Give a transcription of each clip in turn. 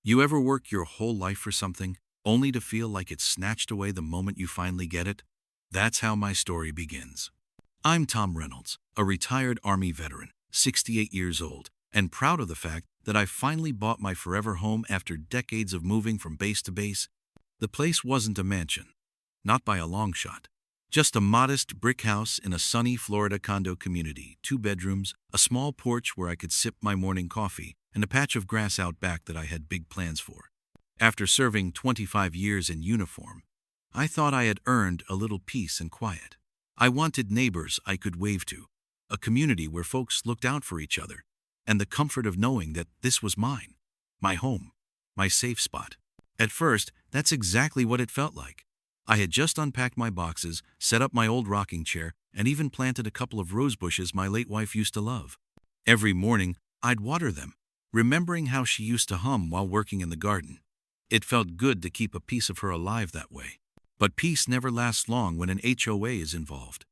You ever work your whole life for something, only to feel like it's snatched away the moment you finally get it? That's how my story begins. I'm Tom Reynolds, a retired Army veteran, 68 years old, and proud of the fact that I finally bought my forever home after decades of moving from base to base. The place wasn't a mansion, not by a long shot. Just a modest brick house in a sunny Florida condo community, 2 bedrooms, a small porch where I could sip my morning coffee, and a patch of grass out back that I had big plans for. After serving 25 years in uniform, I thought I had earned a little peace and quiet. I wanted neighbors I could wave to, a community where folks looked out for each other, and the comfort of knowing that this was mine, my home, my safe spot. At first, that's exactly what it felt like. I had just unpacked my boxes, set up my old rocking chair, and even planted a couple of rose bushes my late wife used to love. Every morning, I'd water them, remembering how she used to hum while working in the garden. It felt good to keep a piece of her alive that way. But peace never lasts long when an HOA is involved.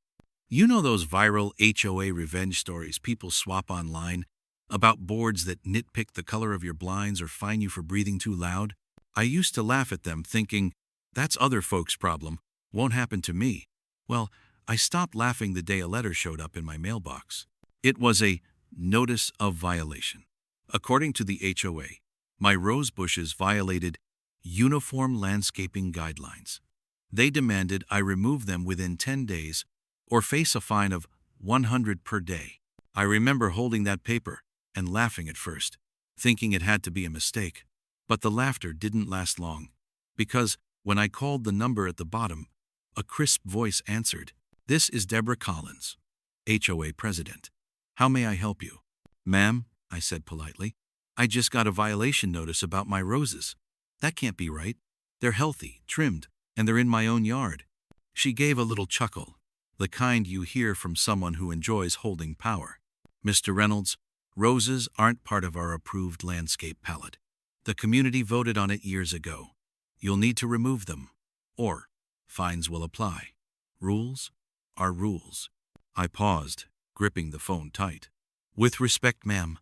You know those viral HOA revenge stories people swap online about boards that nitpick the color of your blinds or fine you for breathing too loud? I used to laugh at them thinking, that's other folks' problem, won't happen to me. Well, I stopped laughing the day a letter showed up in my mailbox. It was a notice of violation. According to the HOA, my rose bushes violated uniform landscaping guidelines. They demanded I remove them within 10 days or face a fine of $100 per day. I remember holding that paper and laughing at first, thinking it had to be a mistake. But the laughter didn't last long, because when I called the number at the bottom, a crisp voice answered, "This is Deborah Collins, HOA president. How may I help you?" "Ma'am," I said politely, "I just got a violation notice about my roses. That can't be right. They're healthy, trimmed, and they're in my own yard." She gave a little chuckle, the kind you hear from someone who enjoys holding power. "Mr. Reynolds, roses aren't part of our approved landscape palette. The community voted on it years ago. You'll need to remove them, or fines will apply. Rules are rules." I paused, gripping the phone tight. "With respect, ma'am,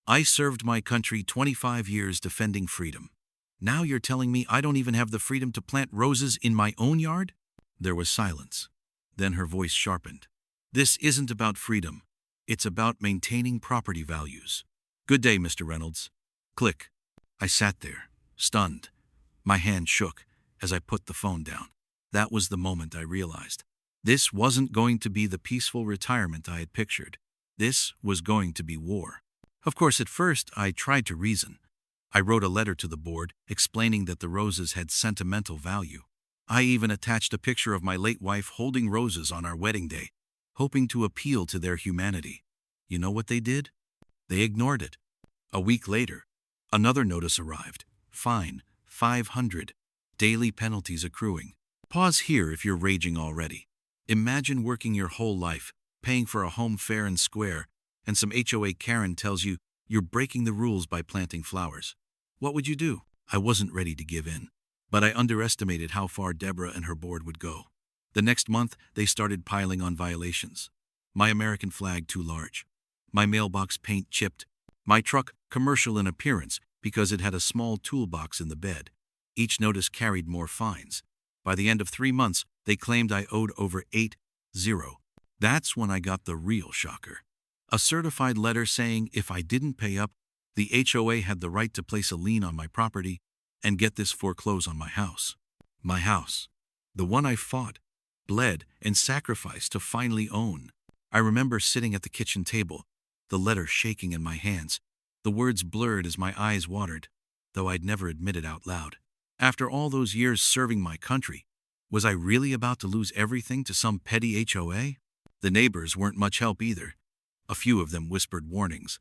I served my country 25 years defending freedom. Now you're telling me I don't even have the freedom to plant roses in my own yard?" There was silence. Then her voice sharpened. "This isn't about freedom. It's about maintaining property values. Good day, Mr. Reynolds." Click. I sat there, stunned. My hand shook as I put the phone down. That was the moment I realized. This wasn't going to be the peaceful retirement I had pictured. This was going to be war. Of course, at first, I tried to reason. I wrote a letter to the board explaining that the roses had sentimental value. I even attached a picture of my late wife holding roses on our wedding day, hoping to appeal to their humanity. You know what they did? They ignored it. A week later, another notice arrived. Fine, $500. Daily penalties accruing. Pause here if you're raging already. Imagine working your whole life, paying for a home fair and square, and some HOA Karen tells you you're breaking the rules by planting flowers. What would you do? I wasn't ready to give in, but I underestimated how far Deborah and her board would go. The next month, they started piling on violations. My American flag too large. My mailbox paint chipped. My truck commercial in appearance because it had a small toolbox in the bed. Each notice carried more fines. By the end of 3 months, they claimed I owed over $80. That's when I got the real shocker. A certified letter saying if I didn't pay up, the HOA had the right to place a lien on my property and get this foreclose on my house. My house. The one I fought, bled, and sacrificed to finally own. I remember sitting at the kitchen table, the letter shaking in my hands, the words blurred as my eyes watered, though I'd never admit it out loud. After all those years serving my country, was I really about to lose everything to some petty HOA? The neighbors weren't much help either. A few of them whispered warnings.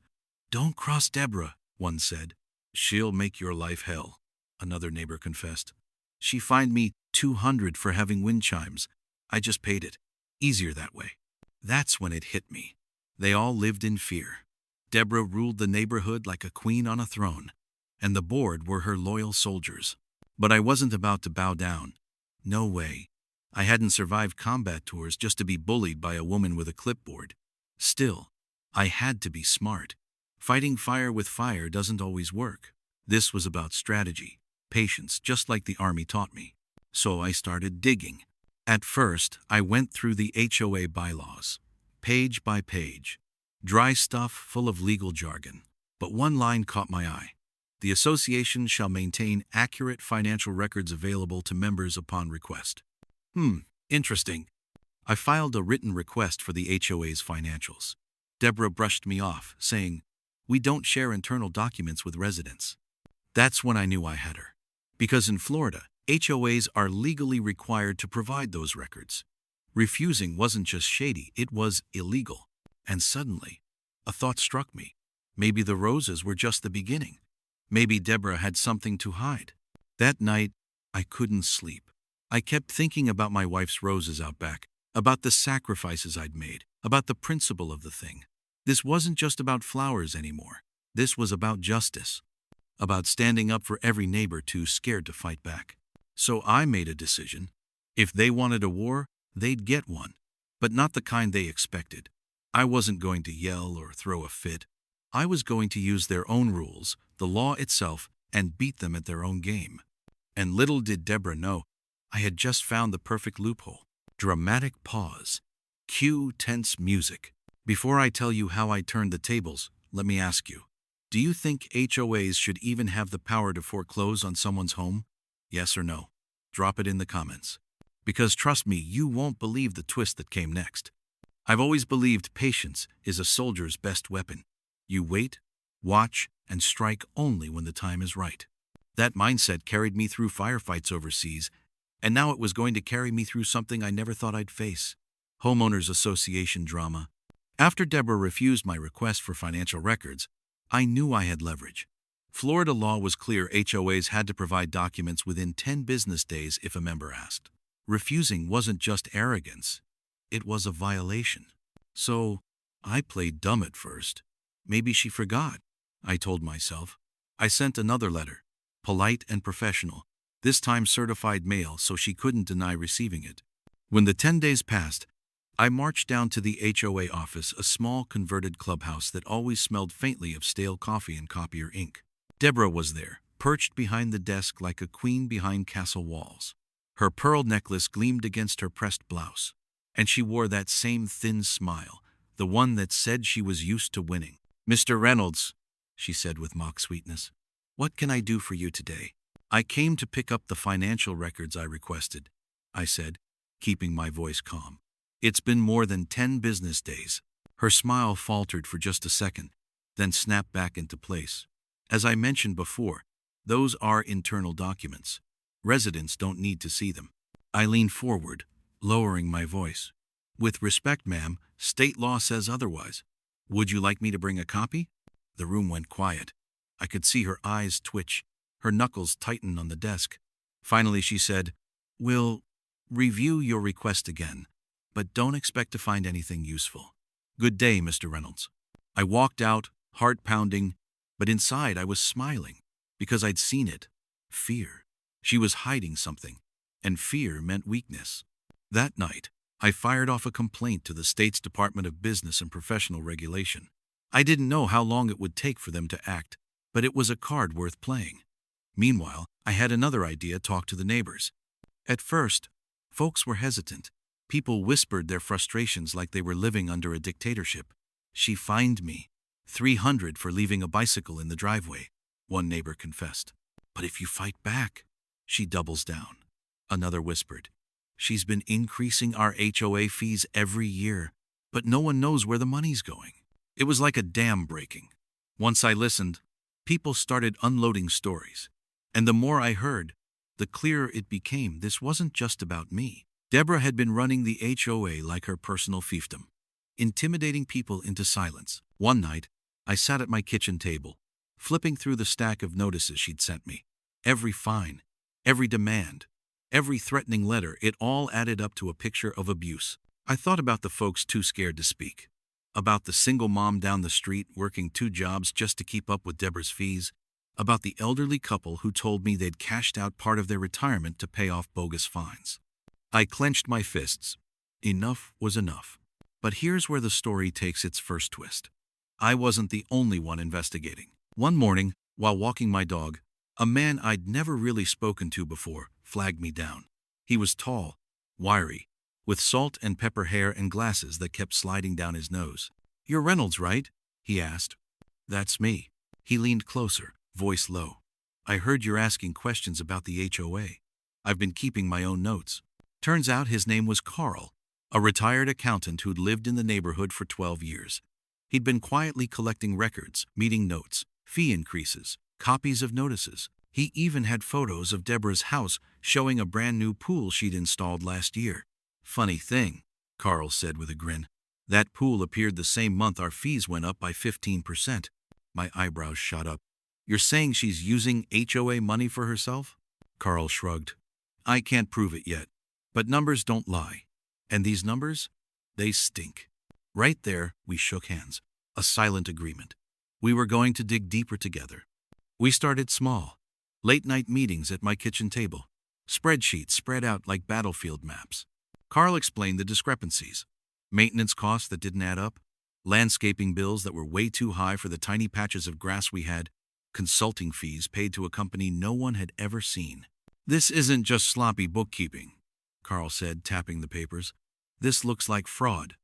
"Don't cross Deborah," one said. "She'll make your life hell," another neighbor confessed. "She fined me $200 for having wind chimes. I just paid it. Easier that way." That's when it hit me. They all lived in fear. Deborah ruled the neighborhood like a queen on a throne, and the board were her loyal soldiers. But I wasn't about to bow down. No way. I hadn't survived combat tours just to be bullied by a woman with a clipboard. Still, I had to be smart. Fighting fire with fire doesn't always work. This was about strategy, patience, just like the Army taught me. So I started digging. At first, I went through the HOA bylaws, page by page. Dry stuff full of legal jargon. But one line caught my eye. The association shall maintain accurate financial records available to members upon request. Interesting. I filed a written request for the HOA's financials. Deborah brushed me off, saying, "We don't share internal documents with residents." That's when I knew I had her. Because in Florida, HOAs are legally required to provide those records. Refusing wasn't just shady, it was illegal. And suddenly, a thought struck me. Maybe the roses were just the beginning. Maybe Deborah had something to hide. That night, I couldn't sleep. I kept thinking about my wife's roses out back, about the sacrifices I'd made, about the principle of the thing. This wasn't just about flowers anymore. This was about justice. About standing up for every neighbor too scared to fight back. So I made a decision. If they wanted a war, they'd get one. But not the kind they expected. I wasn't going to yell or throw a fit. I was going to use their own rules, the law itself, and beat them at their own game. And little did Deborah know, I had just found the perfect loophole. Dramatic pause. Cue tense music. Before I tell you how I turned the tables, let me ask you. Do you think HOAs should even have the power to foreclose on someone's home? Yes or no? Drop it in the comments. Because trust me, you won't believe the twist that came next. I've always believed patience is a soldier's best weapon. You wait, watch, and strike only when the time is right. That mindset carried me through firefights overseas, and now it was going to carry me through something I never thought I'd face. Homeowners Association drama. After Deborah refused my request for financial records, I knew I had leverage. Florida law was clear: HOAs had to provide documents within 10 business days if a member asked. Refusing wasn't just arrogance, it was a violation. So, I played dumb at first. Maybe she forgot, I told myself. I sent another letter, polite and professional, this time certified mail so she couldn't deny receiving it. When the 10 days passed, I marched down to the HOA office, a small converted clubhouse that always smelled faintly of stale coffee and copier ink. Deborah was there, perched behind the desk like a queen behind castle walls. Her pearl necklace gleamed against her pressed blouse, and she wore that same thin smile, the one that said she was used to winning. "Mr. Reynolds," she said with mock sweetness, "what can I do for you today?" "I came to pick up the financial records I requested," I said, keeping my voice calm. "It's been more than 10 business days." Her smile faltered for just a second, then snapped back into place. "As I mentioned before, those are internal documents. Residents don't need to see them." I leaned forward, lowering my voice. "With respect, ma'am, state law says otherwise. Would you like me to bring a copy?" The room went quiet. I could see her eyes twitch, her knuckles tighten on the desk. Finally she said, "We'll review your request again, but don't expect to find anything useful. Good day, Mr. Reynolds." I walked out, heart pounding, but inside I was smiling, because I'd seen it. Fear. She was hiding something, and fear meant weakness. That night, I fired off a complaint to the state's Department of Business and Professional Regulation. I didn't know how long it would take for them to act, but it was a card worth playing. Meanwhile, I had another idea: talk to the neighbors. At first, folks were hesitant. People whispered their frustrations like they were living under a dictatorship. "She fined me $300 for leaving a bicycle in the driveway," one neighbor confessed. "But if you fight back, she doubles down," another whispered. "She's been increasing our HOA fees every year, but no one knows where the money's going." It was like a dam breaking. Once I listened, people started unloading stories. And the more I heard, the clearer it became this wasn't just about me. Deborah had been running the HOA like her personal fiefdom, intimidating people into silence. One night, I sat at my kitchen table, flipping through the stack of notices she'd sent me. Every fine, every demand, every threatening letter, it all added up to a picture of abuse. I thought about the folks too scared to speak, about the single mom down the street working 2 jobs just to keep up with Deborah's fees, about the elderly couple who told me they'd cashed out part of their retirement to pay off bogus fines. I clenched my fists. Enough was enough. But here's where the story takes its first twist. I wasn't the only one investigating. One morning, While walking my dog, a man I'd never really spoken to before flagged me down. He was tall, wiry, with salt and pepper hair and glasses that kept sliding down his nose. "You're Reynolds, right?" he asked. "That's me." He leaned closer, voice low. "I heard you're asking questions about the HOA. I've been keeping my own notes." Turns out his name was Carl, a retired accountant who'd lived in the neighborhood for 12 years. He'd been quietly collecting records, meeting notes, fee increases, copies of notices. He even had photos of Deborah's house showing a brand new pool she'd installed last year. "Funny thing," Carl said with a grin. "That pool appeared the same month our fees went up by 15%. My eyebrows shot up. "You're saying she's using HOA money for herself?" Carl shrugged. "I can't prove it yet, but numbers don't lie. And these numbers? They stink." Right there, we shook hands. A silent agreement. We were going to dig deeper together. We started small. Late-night meetings at my kitchen table. Spreadsheets spread out like battlefield maps. Carl explained the discrepancies. Maintenance costs that didn't add up. Landscaping bills that were way too high for the tiny patches of grass we had. Consulting fees paid to a company no one had ever seen. "This isn't just sloppy bookkeeping," Carl said, tapping the papers. "This looks like fraud."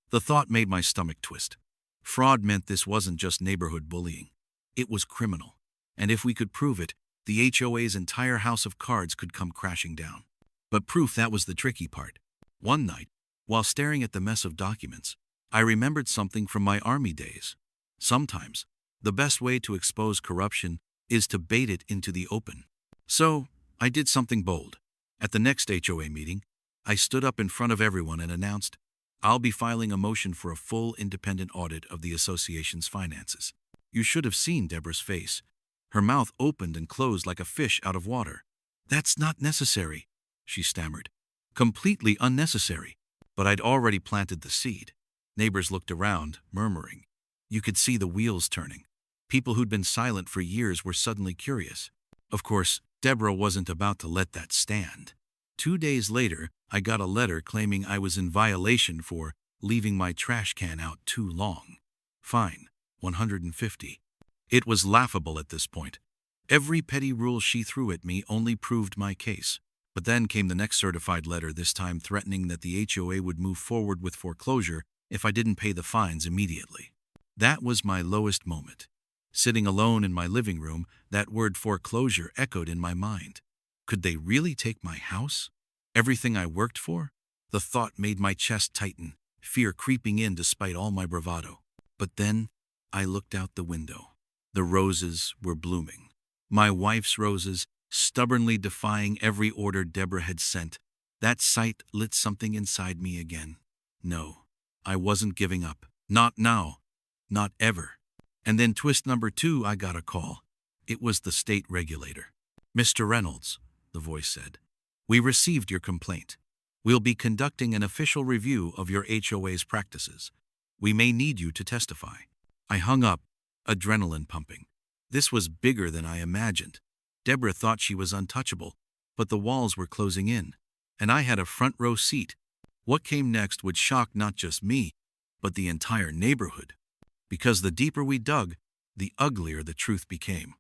The thought made my stomach twist. Fraud meant this wasn't just neighborhood bullying. It was criminal. And if we could prove it, the HOA's entire house of cards could come crashing down. But proof, that was the tricky part. One night, while staring at the mess of documents, I remembered something from my army days. Sometimes, the best way to expose corruption is to bait it into the open. So, I did something bold. At the next HOA meeting, I stood up in front of everyone and announced, "I'll be filing a motion for a full independent audit of the association's finances." You should have seen Deborah's face. Her mouth opened and closed like a fish out of water. "That's not necessary," she stammered. "Completely unnecessary." But I'd already planted the seed. Neighbors looked around, murmuring. You could see the wheels turning. People who'd been silent for years were suddenly curious. Of course, Deborah wasn't about to let that stand. 2 days later, I got a letter claiming I was in violation for leaving my trash can out too long. Fine, $150. It was laughable at this point. Every petty rule she threw at me only proved my case. But then came the next certified letter, this time threatening that the HOA would move forward with foreclosure if I didn't pay the fines immediately. That was my lowest moment. Sitting alone in my living room, that word foreclosure echoed in my mind. Could they really take my house? Everything I worked for? The thought made my chest tighten, fear creeping in despite all my bravado. But then, I looked out the window. The roses were blooming. My wife's roses, stubbornly defying every order Deborah had sent. That sight lit something inside me again. No, I wasn't giving up. Not now. Not ever. And then twist number 2, I got a call. It was the state regulator. "Mr. Reynolds," the voice said, "we received your complaint. We'll be conducting an official review of your HOA's practices. We may need you to testify." I hung up, adrenaline pumping. This was bigger than I imagined. Deborah thought she was untouchable, but the walls were closing in, and I had a front row seat. What came next would shock not just me, but the entire neighborhood. Because the deeper we dug, the uglier the truth became.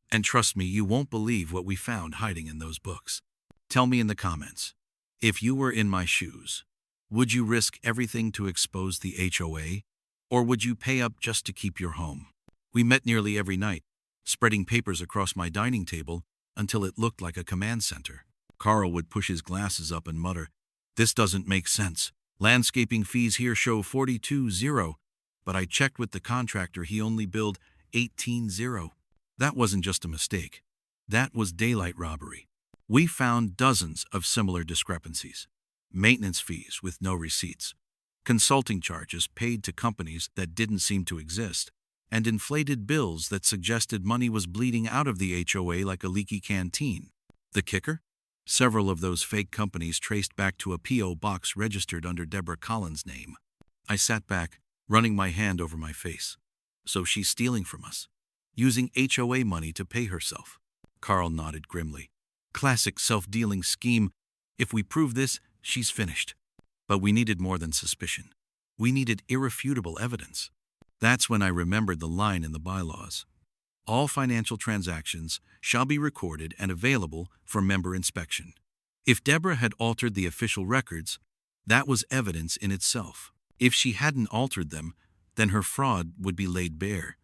And trust me, you won't believe what we found hiding in those books. Tell me in the comments, if you were in my shoes, would you risk everything to expose the HOA? Or would you pay up just to keep your home? We met nearly every night, spreading papers across my dining table until it looked like a command center. Carl would push his glasses up and mutter, "This doesn't make sense. Landscaping fees here show 42.0, but I checked with the contractor, he only billed 18.0. That wasn't just a mistake. That was daylight robbery. We found dozens of similar discrepancies. Maintenance fees with no receipts, consulting charges paid to companies that didn't seem to exist, and inflated bills that suggested money was bleeding out of the HOA like a leaky canteen. The kicker? Several of those fake companies traced back to a P.O. box registered under Deborah Collins' name. I sat back, running my hand over my face. So she's stealing from us, using HOA money to pay herself. Carl nodded grimly. Classic self-dealing scheme. If we prove this, she's finished. But we needed more than suspicion. We needed irrefutable evidence. That's when I remembered the line in the bylaws. All financial transactions shall be recorded and available for member inspection. If Deborah had altered the official records, that was evidence in itself. If she hadn't altered them, then her fraud would be laid bare.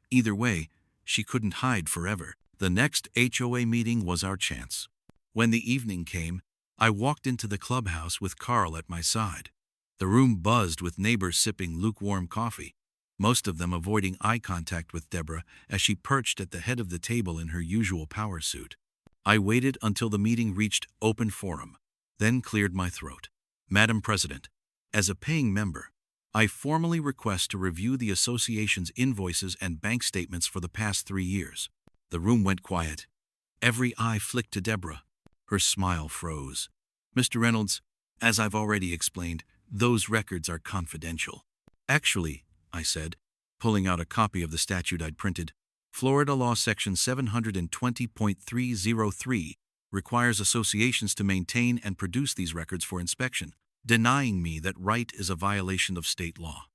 Either way, she couldn't hide forever. The next HOA meeting was our chance. When the evening came, I walked into the clubhouse with Carl at my side. The room buzzed with neighbors sipping lukewarm coffee, most of them avoiding eye contact with Deborah as she perched at the head of the table in her usual power suit. I waited until the meeting reached open forum, then cleared my throat. Madam President, as a paying member, I formally request to review the association's invoices and bank statements for the past 3 years. The room went quiet. Every eye flicked to Deborah. Her smile froze. Mr. Reynolds, as I've already explained, those records are confidential. Actually, I said, pulling out a copy of the statute I'd printed, Florida Law Section 720.303 requires associations to maintain and produce these records for inspection, denying me that right is a violation of state law.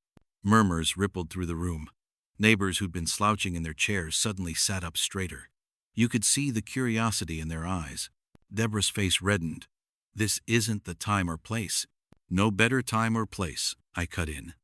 Murmurs rippled through the room. Neighbors who'd been slouching in their chairs suddenly sat up straighter. You could see the curiosity in their eyes. Deborah's face reddened. This isn't the time or place. No better time or place, I cut in.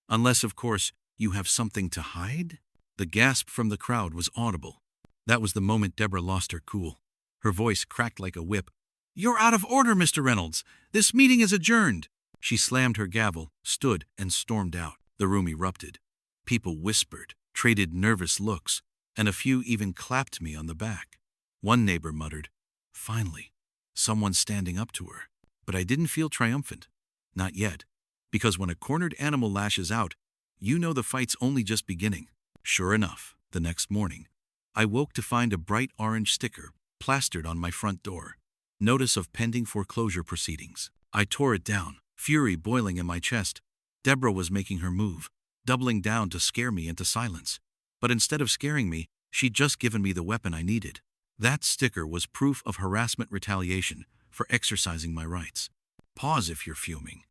Unless, of course, you have something to hide? The gasp from the crowd was audible. That was the moment Deborah lost her cool. Her voice cracked like a whip. You're out of order, Mr. Reynolds. This meeting is adjourned. She slammed her gavel, stood, and stormed out. The room erupted. People whispered, traded nervous looks, and a few even clapped me on the back. One neighbor muttered, "Finally, someone's standing up to her." But I didn't feel triumphant. Not yet. Because when a cornered animal lashes out, you know the fight's only just beginning. Sure enough, the next morning, I woke to find a bright orange sticker plastered on my front door. Notice of pending foreclosure proceedings. I tore it down, fury boiling in my chest. Deborah was making her move, doubling down to scare me into silence. But instead of scaring me, she'd just given me the weapon I needed. That sticker was proof of harassment retaliation for exercising my rights. Pause if you're fuming.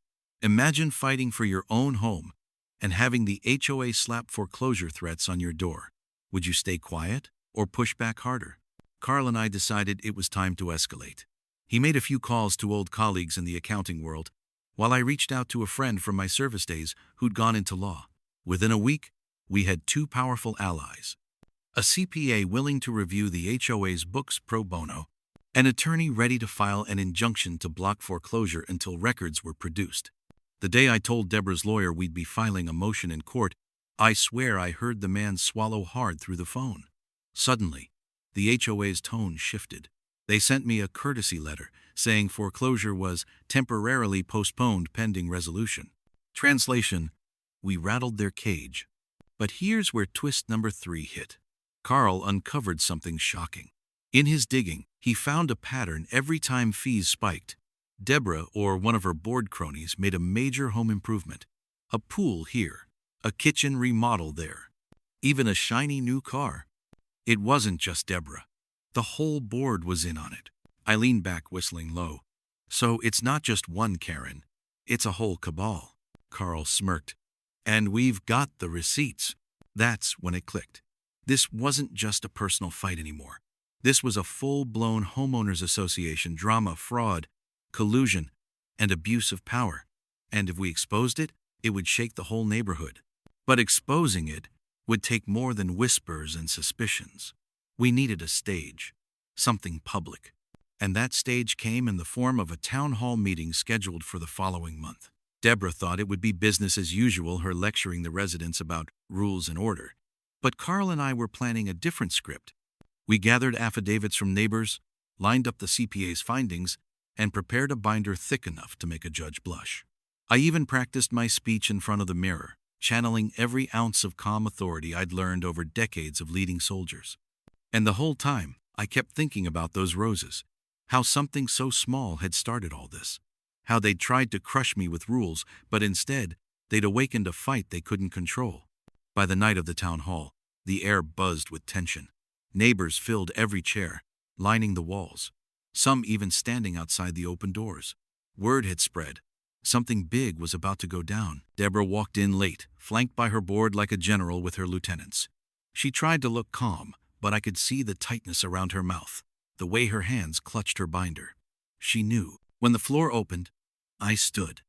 Imagine fighting for your own home and having the HOA slap foreclosure threats on your door. Would you stay quiet or push back harder? Carl and I decided it was time to escalate. He made a few calls to old colleagues in the accounting world, while I reached out to a friend from my service days who'd gone into law. Within a week, we had 2 powerful allies. A CPA willing to review the HOA's books pro bono, an attorney ready to file an injunction to block foreclosure until records were produced. The day I told Deborah's lawyer we'd be filing a motion in court, I swear I heard the man swallow hard through the phone. Suddenly, the HOA's tone shifted. They sent me a courtesy letter saying foreclosure was temporarily postponed pending resolution. Translation: we rattled their cage. But here's where twist number 3 hit. Carl uncovered something shocking. In his digging, he found a pattern every time fees spiked. Deborah or one of her board cronies made a major home improvement. A pool here, a kitchen remodel there, even a shiny new car. It wasn't just Deborah. The whole board was in on it. I leaned back, whistling low. So it's not just one Karen. It's a whole cabal. Carl smirked. And we've got the receipts. That's when it clicked. This wasn't just a personal fight anymore. This was a full-blown homeowners association drama, fraud, collusion, and abuse of power. And if we exposed it, it would shake the whole neighborhood. But exposing it would take more than whispers and suspicions. We needed a stage, something public. And that stage came in the form of a town hall meeting scheduled for the following month. Deborah thought it would be business as usual, her lecturing the residents about rules and order. But Carl and I were planning a different script. We gathered affidavits from neighbors, lined up the CPA's findings, and prepared a binder thick enough to make a judge blush. I even practiced my speech in front of the mirror, channeling every ounce of calm authority I'd learned over decades of leading soldiers. And the whole time, I kept thinking about those roses, how something so small had started all this, how they'd tried to crush me with rules, but instead, they'd awakened a fight they couldn't control. By the night of the town hall, the air buzzed with tension. Neighbors filled every chair, lining the walls, some even standing outside the open doors. Word had spread. Something big was about to go down. Deborah walked in late, flanked by her board like a general with her lieutenants. She tried to look calm, but I could see the tightness around her mouth, the way her hands clutched her binder. She knew. When the floor opened, I stood.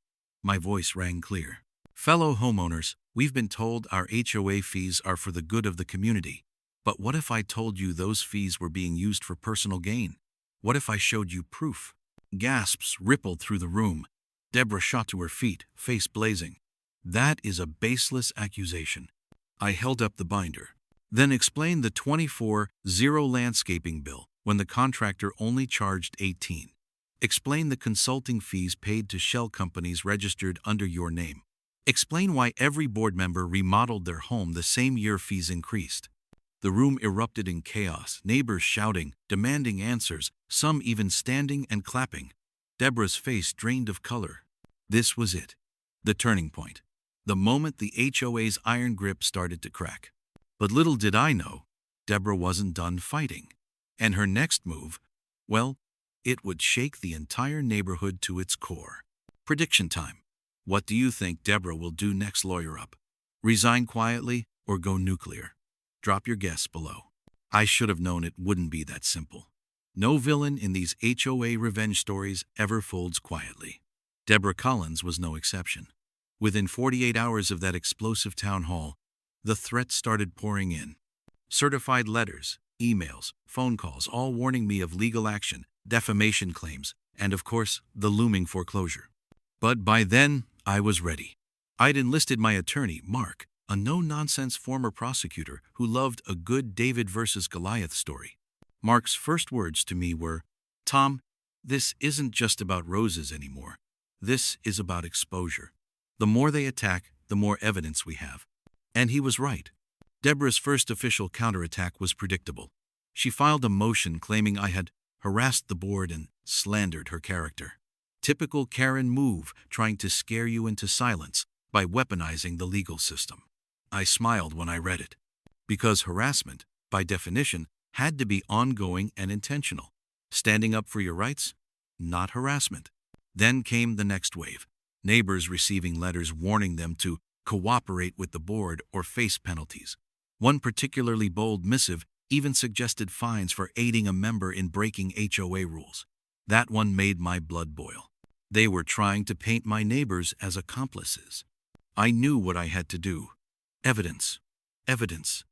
My voice rang clear. Fellow homeowners, we've been told our HOA fees are for the good of the community. But what if I told you those fees were being used for personal gain? What if I showed you proof? Gasps rippled through the room. Deborah shot to her feet, face blazing. That is a baseless accusation. I held up the binder. Then explained the 24-0 landscaping bill when the contractor only charged 18. Explain the consulting fees paid to shell companies registered under your name. Explain why every board member remodeled their home the same year fees increased. The room erupted in chaos, neighbors shouting, demanding answers, some even standing and clapping. Deborah's face drained of color. This was it. The turning point. The moment the HOA's iron grip started to crack. But little did I know, Deborah wasn't done fighting. And her next move, well, it would shake the entire neighborhood to its core. Prediction time. What do you think Deborah will do next, lawyer up? Resign quietly or go nuclear? Drop your guess below. I should have known it wouldn't be that simple. No villain in these HOA revenge stories ever folds quietly. Deborah Collins was no exception. Within 48 hours of that explosive town hall, the threats started pouring in. Certified letters, emails, phone calls, all warning me of legal action, defamation claims, and of course, the looming foreclosure. But by then, I was ready. I'd enlisted my attorney, Mark, a no-nonsense former prosecutor who loved a good David versus Goliath story. Mark's first words to me were, "Tom, this isn't just about roses anymore. This is about exposure. The more they attack, the more evidence we have." And he was right. Deborah's first official counterattack was predictable. She filed a motion claiming I had harassed the board and slandered her character. Typical Karen move, trying to scare you into silence by weaponizing the legal system. I smiled when I read it. Because harassment, by definition, had to be ongoing and intentional. Standing up for your rights? Not harassment. Then came the next wave. Neighbors receiving letters warning them to cooperate with the board or face penalties. One particularly bold missive even suggested fines for aiding a member in breaking HOA rules. That one made my blood boil. They were trying to paint my neighbors as accomplices. I knew what I had to do. Evidence. Evidence.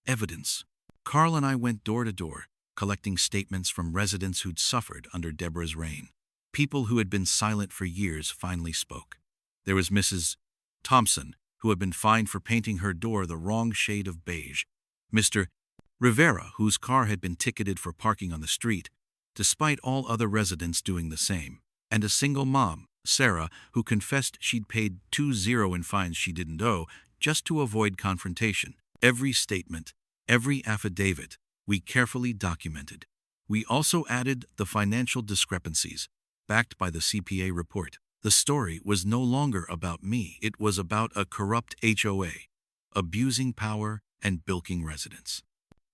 Evidence. Carl and I went door to door, collecting statements from residents who'd suffered under Deborah's reign. People who had been silent for years finally spoke. There was Mrs. Thompson, who had been fined for painting her door the wrong shade of beige. Mr. Rivera, whose car had been ticketed for parking on the street, despite all other residents doing the same. And a single mom, Sarah, who confessed she'd paid 2-0 in fines she didn't owe just to avoid confrontation. Every statement, every affidavit, we carefully documented. We also added the financial discrepancies, backed by the CPA report. The story was no longer about me. It was about a corrupt HOA, abusing power and bilking residents.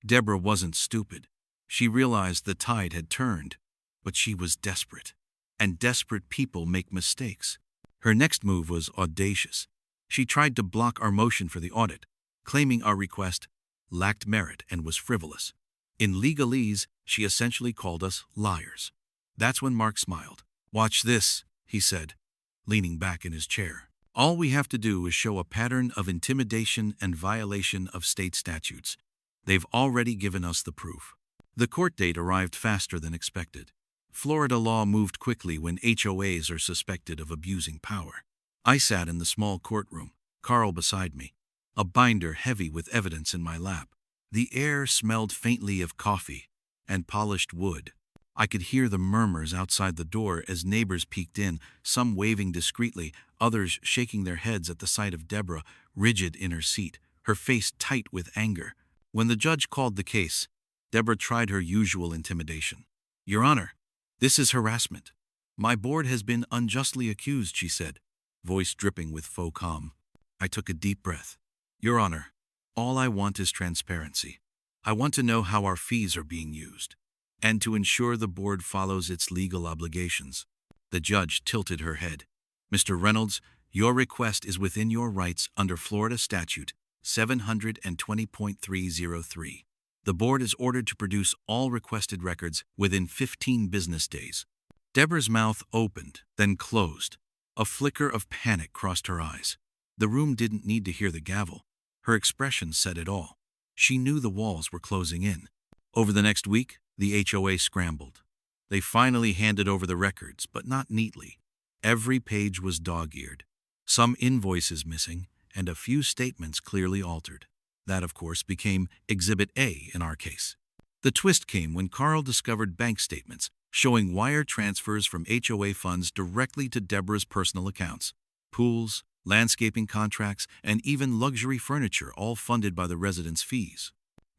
Deborah wasn't stupid. She realized the tide had turned, but she was desperate. And desperate people make mistakes. Her next move was audacious. She tried to block our motion for the audit, claiming our request lacked merit and was frivolous. In legalese, she essentially called us liars. That's when Mark smiled. "Watch this," he said, leaning back in his chair. "All we have to do is show a pattern of intimidation and violation of state statutes. They've already given us the proof." The court date arrived faster than expected. Florida law moved quickly when HOAs are suspected of abusing power. I sat in the small courtroom, Carl beside me, a binder heavy with evidence in my lap. The air smelled faintly of coffee and polished wood. I could hear the murmurs outside the door as neighbors peeked in, some waving discreetly, others shaking their heads at the sight of Deborah, rigid in her seat, her face tight with anger. When the judge called the case, Deborah tried her usual intimidation. "Your Honor, this is harassment. My board has been unjustly accused," she said, voice dripping with faux calm. I took a deep breath. "Your Honor, all I want is transparency. I want to know how our fees are being used, and to ensure the board follows its legal obligations." The judge tilted her head. "Mr. Reynolds, your request is within your rights under Florida Statute 720.303. The board is ordered to produce all requested records within 15 business days. Deborah's mouth opened, then closed. A flicker of panic crossed her eyes. The room didn't need to hear the gavel. Her expression said it all. She knew the walls were closing in. Over the next week, the HOA scrambled. They finally handed over the records, but not neatly. Every page was dog-eared. Some invoices missing, and a few statements clearly altered. That, of course, became Exhibit A in our case. The twist came when Carl discovered bank statements showing wire transfers from HOA funds directly to Deborah's personal accounts. Pools, landscaping contracts, and even luxury furniture, all funded by the residents' fees.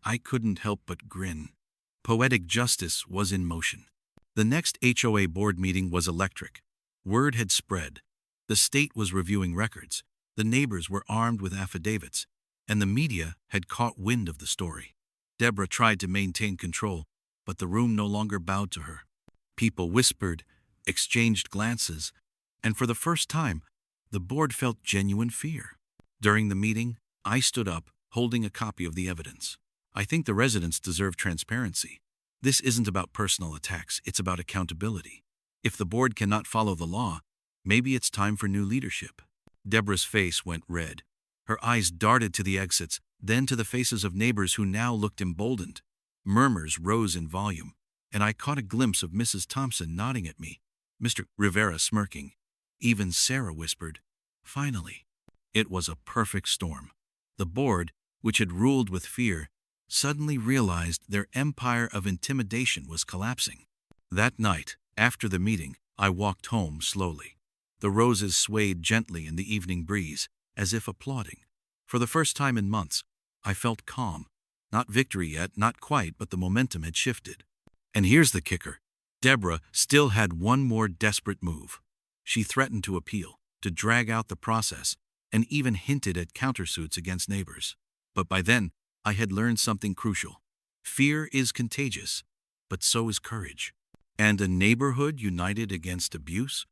I couldn't help but grin. Poetic justice was in motion. The next HOA board meeting was electric. Word had spread. The state was reviewing records. The neighbors were armed with affidavits, and the media had caught wind of the story. Deborah tried to maintain control, but the room no longer bowed to her. People whispered, exchanged glances, and for the first time, the board felt genuine fear. During the meeting, I stood up, holding a copy of the evidence. I think the residents deserve transparency. This isn't about personal attacks, it's about accountability. If the board cannot follow the law, maybe it's time for new leadership. Deborah's face went red. Her eyes darted to the exits, then to the faces of neighbors who now looked emboldened. Murmurs rose in volume, and I caught a glimpse of Mrs. Thompson nodding at me, Mr. Rivera smirking. Even Sarah whispered, "Finally." It was a perfect storm. The board, which had ruled with fear, suddenly realized their empire of intimidation was collapsing. That night, after the meeting, I walked home slowly. The roses swayed gently in the evening breeze, as if applauding. For the first time in months, I felt calm. Not victory yet, not quite, but the momentum had shifted. And here's the kicker. Deborah still had one more desperate move. She threatened to appeal, to drag out the process, and even hinted at countersuits against neighbors. But by then, I had learned something crucial. Fear is contagious, but so is courage. And a neighborhood united against abuse?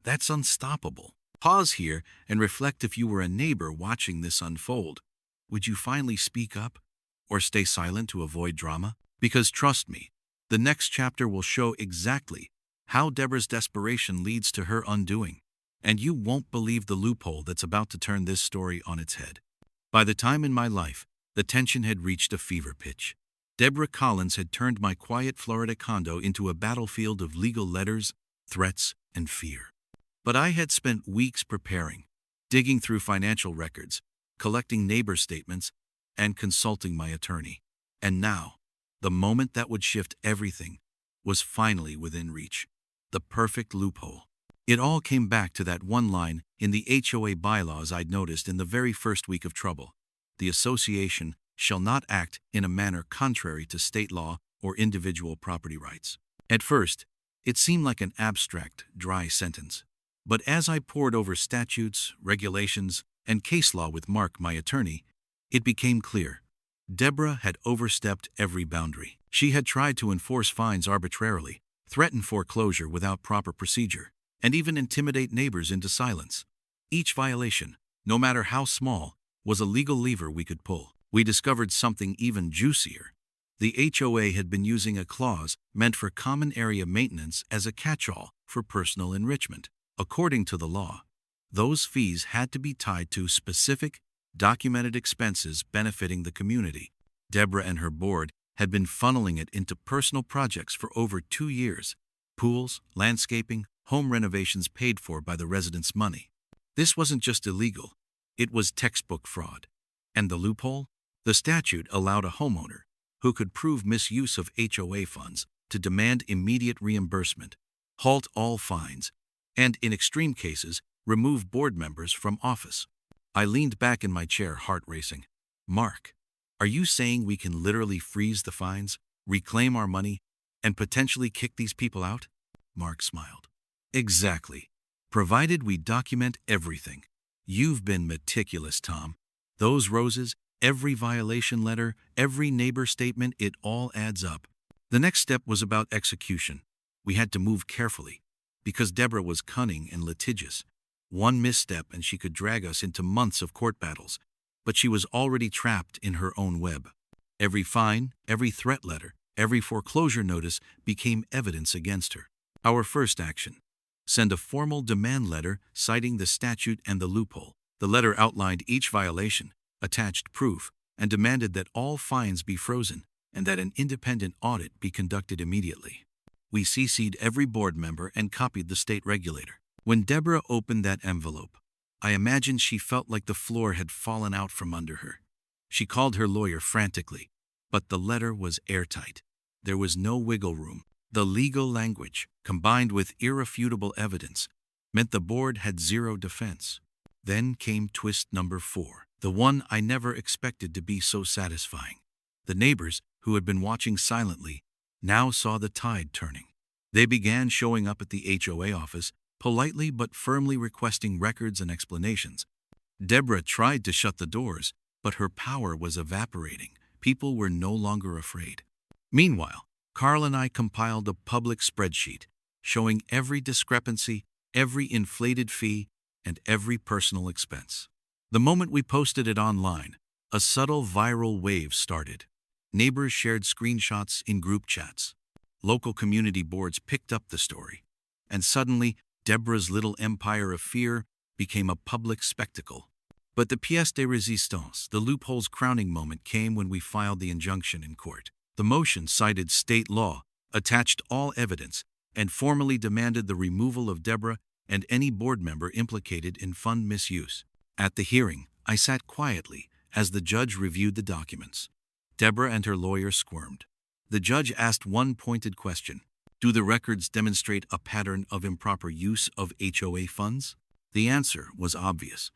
That's unstoppable. Pause here and reflect. If you were a neighbor watching this unfold, would you finally speak up or stay silent to avoid drama? Because trust me, the next chapter will show exactly how Deborah's desperation leads to her undoing. And you won't believe the loophole that's about to turn this story on its head. By the time in my life, the tension had reached a fever pitch. Deborah Collins had turned my quiet Florida condo into a battlefield of legal letters, threats, and fear. But I had spent weeks preparing, digging through financial records, collecting neighbor statements, and consulting my attorney. And now, the moment that would shift everything was finally within reach. The perfect loophole. It all came back to that one line in the HOA bylaws I'd noticed in the very first week of trouble. The association shall not act in a manner contrary to state law or individual property rights. At first, it seemed like an abstract, dry sentence. But as I pored over statutes, regulations, and case law with Mark, my attorney, it became clear. Deborah had overstepped every boundary. She had tried to enforce fines arbitrarily, threaten foreclosure without proper procedure, and even intimidate neighbors into silence. Each violation, no matter how small, was a legal lever we could pull. We discovered something even juicier. The HOA had been using a clause meant for common area maintenance as a catch-all for personal enrichment. According to the law, those fees had to be tied to specific, documented expenses benefiting the community. Deborah and her board had been funneling it into personal projects for over 2 years. Pools, landscaping, home renovations paid for by the residents' money. This wasn't just illegal, it was textbook fraud. And the loophole? The statute allowed a homeowner, who could prove misuse of HOA funds, to demand immediate reimbursement, halt all fines, and in extreme cases, remove board members from office. I leaned back in my chair, heart racing. Mark, are you saying we can literally freeze the fines, reclaim our money, and potentially kick these people out? Mark smiled. Exactly. Provided we document everything. You've been meticulous, Tom. Those roses, every violation letter, every neighbor statement, it all adds up. The next step was about execution. We had to move carefully, because Deborah was cunning and litigious. One misstep and she could drag us into months of court battles, but she was already trapped in her own web. Every fine, every threat letter, every foreclosure notice became evidence against her. Our first action: send a formal demand letter citing the statute and the loophole. The letter outlined each violation, attached proof, and demanded that all fines be frozen and that an independent audit be conducted immediately. We CC'd every board member and copied the state regulator. When Deborah opened that envelope, I imagined she felt like the floor had fallen out from under her. She called her lawyer frantically, but the letter was airtight. There was no wiggle room. The legal language, combined with irrefutable evidence, meant the board had zero defense. Then came twist number 4, the one I never expected to be so satisfying. The neighbors, who had been watching silently, now saw the tide turning. They began showing up at the HOA office, politely but firmly requesting records and explanations. Deborah tried to shut the doors, but her power was evaporating. People were no longer afraid. Meanwhile, Carl and I compiled a public spreadsheet showing every discrepancy, every inflated fee, and every personal expense. The moment we posted it online, a subtle viral wave started. Neighbors shared screenshots in group chats. Local community boards picked up the story. And suddenly, Deborah's little empire of fear became a public spectacle. But the pièce de résistance, the loophole's crowning moment, came when we filed the injunction in court. The motion cited state law, attached all evidence, and formally demanded the removal of Deborah and any board member implicated in fund misuse. At the hearing, I sat quietly as the judge reviewed the documents. Deborah and her lawyer squirmed. The judge asked one pointed question: do the records demonstrate a pattern of improper use of HOA funds? The answer was obvious.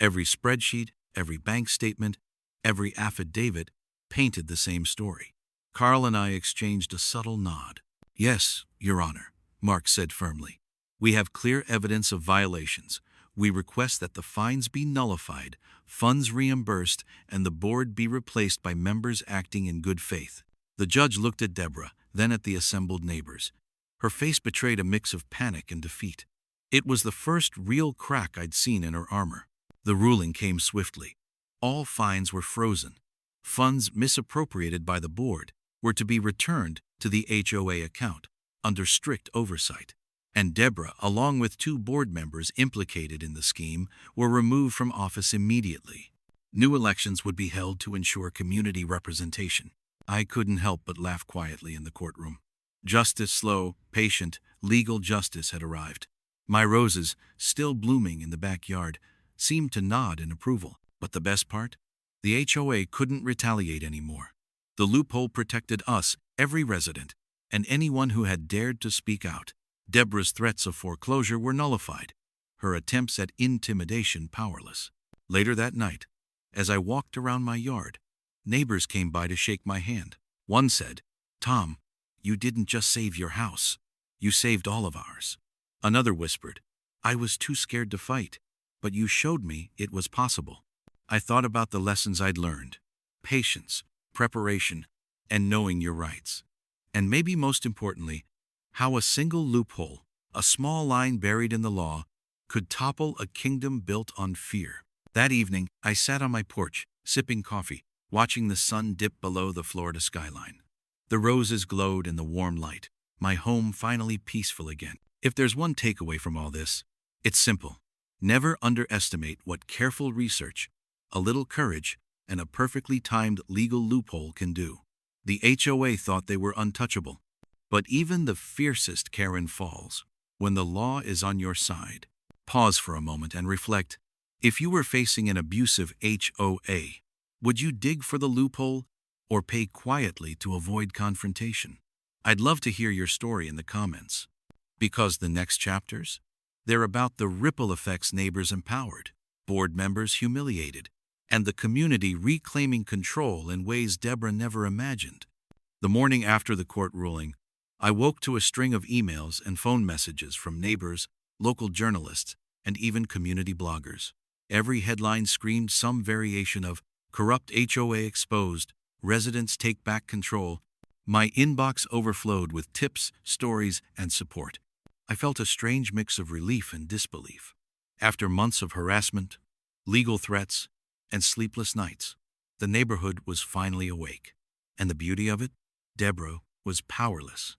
Every spreadsheet, every bank statement, every affidavit painted the same story. Carl and I exchanged a subtle nod. Yes, Your Honor, Mark said firmly. We have clear evidence of violations. We request that the fines be nullified, funds reimbursed, and the board be replaced by members acting in good faith. The judge looked at Deborah, then at the assembled neighbors. Her face betrayed a mix of panic and defeat. It was the first real crack I'd seen in her armor. The ruling came swiftly. All fines were frozen. Funds misappropriated by the board were to be returned to the HOA account under strict oversight. And Deborah, along with 2 board members implicated in the scheme, were removed from office immediately. New elections would be held to ensure community representation. I couldn't help but laugh quietly in the courtroom. Justice, slow, patient, legal justice had arrived. My roses, still blooming in the backyard, seemed to nod in approval. But the best part? The HOA couldn't retaliate anymore. The loophole protected us, every resident, and anyone who had dared to speak out. Deborah's threats of foreclosure were nullified, her attempts at intimidation powerless. Later that night, as I walked around my yard, neighbors came by to shake my hand. One said, "Tom, you didn't just save your house, you saved all of ours." Another whispered, "I was too scared to fight, but you showed me it was possible." I thought about the lessons I'd learned: patience, preparation, and knowing your rights. And maybe most importantly, how a single loophole, a small line buried in the law, could topple a kingdom built on fear. That evening, I sat on my porch, sipping coffee, watching the sun dip below the Florida skyline. The roses glowed in the warm light, my home finally peaceful again. If there's one takeaway from all this, it's simple. Never underestimate what careful research, a little courage, and a perfectly timed legal loophole can do. The HOA thought they were untouchable. But even the fiercest Karen falls when the law is on your side. Pause for a moment and reflect. If you were facing an abusive HOA, would you dig for the loophole or pay quietly to avoid confrontation? I'd love to hear your story in the comments. Because the next chapters, they're about the ripple effects neighbors empowered, board members humiliated, and the community reclaiming control in ways Deborah never imagined. The morning after the court ruling, I woke to a string of emails and phone messages from neighbors, local journalists, and even community bloggers. Every headline screamed some variation of "corrupt HOA exposed, residents take back control." My inbox overflowed with tips, stories, and support. I felt a strange mix of relief and disbelief. After months of harassment, legal threats, and sleepless nights, the neighborhood was finally awake. And the beauty of it? Deborah was powerless.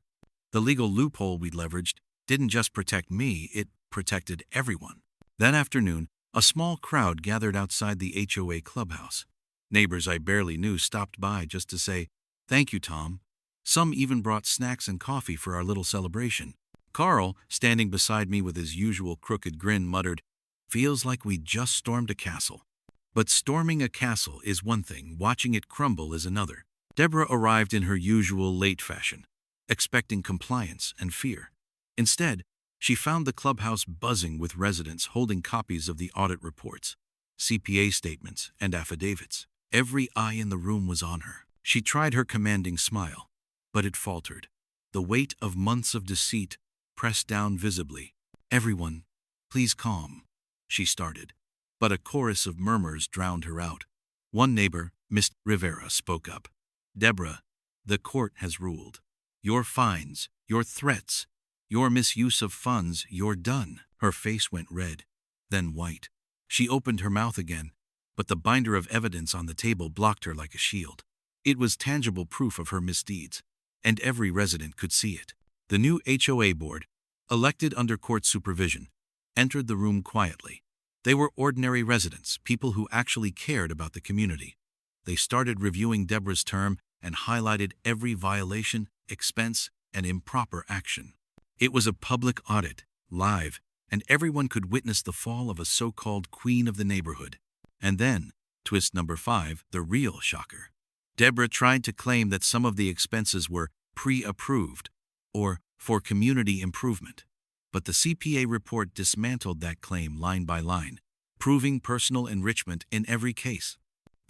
The legal loophole we'd leveraged didn't just protect me, it protected everyone. That afternoon, a small crowd gathered outside the HOA clubhouse. Neighbors I barely knew stopped by just to say, "Thank you, Tom." Some even brought snacks and coffee for our little celebration. Carl, standing beside me with his usual crooked grin, muttered, "Feels like we just stormed a castle." But storming a castle is one thing, watching it crumble is another. Deborah arrived in her usual late fashion, expecting compliance and fear. Instead, she found the clubhouse buzzing with residents holding copies of the audit reports, CPA statements, and affidavits. Every eye in the room was on her. She tried her commanding smile, but it faltered. The weight of months of deceit pressed down visibly. "Everyone, please calm," she started, but a chorus of murmurs drowned her out. One neighbor, Miss Rivera, spoke up. "Deborah, the court has ruled. Your fines, your threats, your misuse of funds, you're done." Her face went red, then white. She opened her mouth again, but the binder of evidence on the table blocked her like a shield. It was tangible proof of her misdeeds, and every resident could see it. The new HOA board, elected under court supervision, entered the room quietly. They were ordinary residents, people who actually cared about the community. They started reviewing Deborah's term and highlighted every violation, expense, and improper action. It was a public audit, live, and everyone could witness the fall of a so-called queen of the neighborhood. And then, twist number 5, the real shocker. Deborah tried to claim that some of the expenses were pre-approved or for community improvement. But the CPA report dismantled that claim line by line, proving personal enrichment in every case.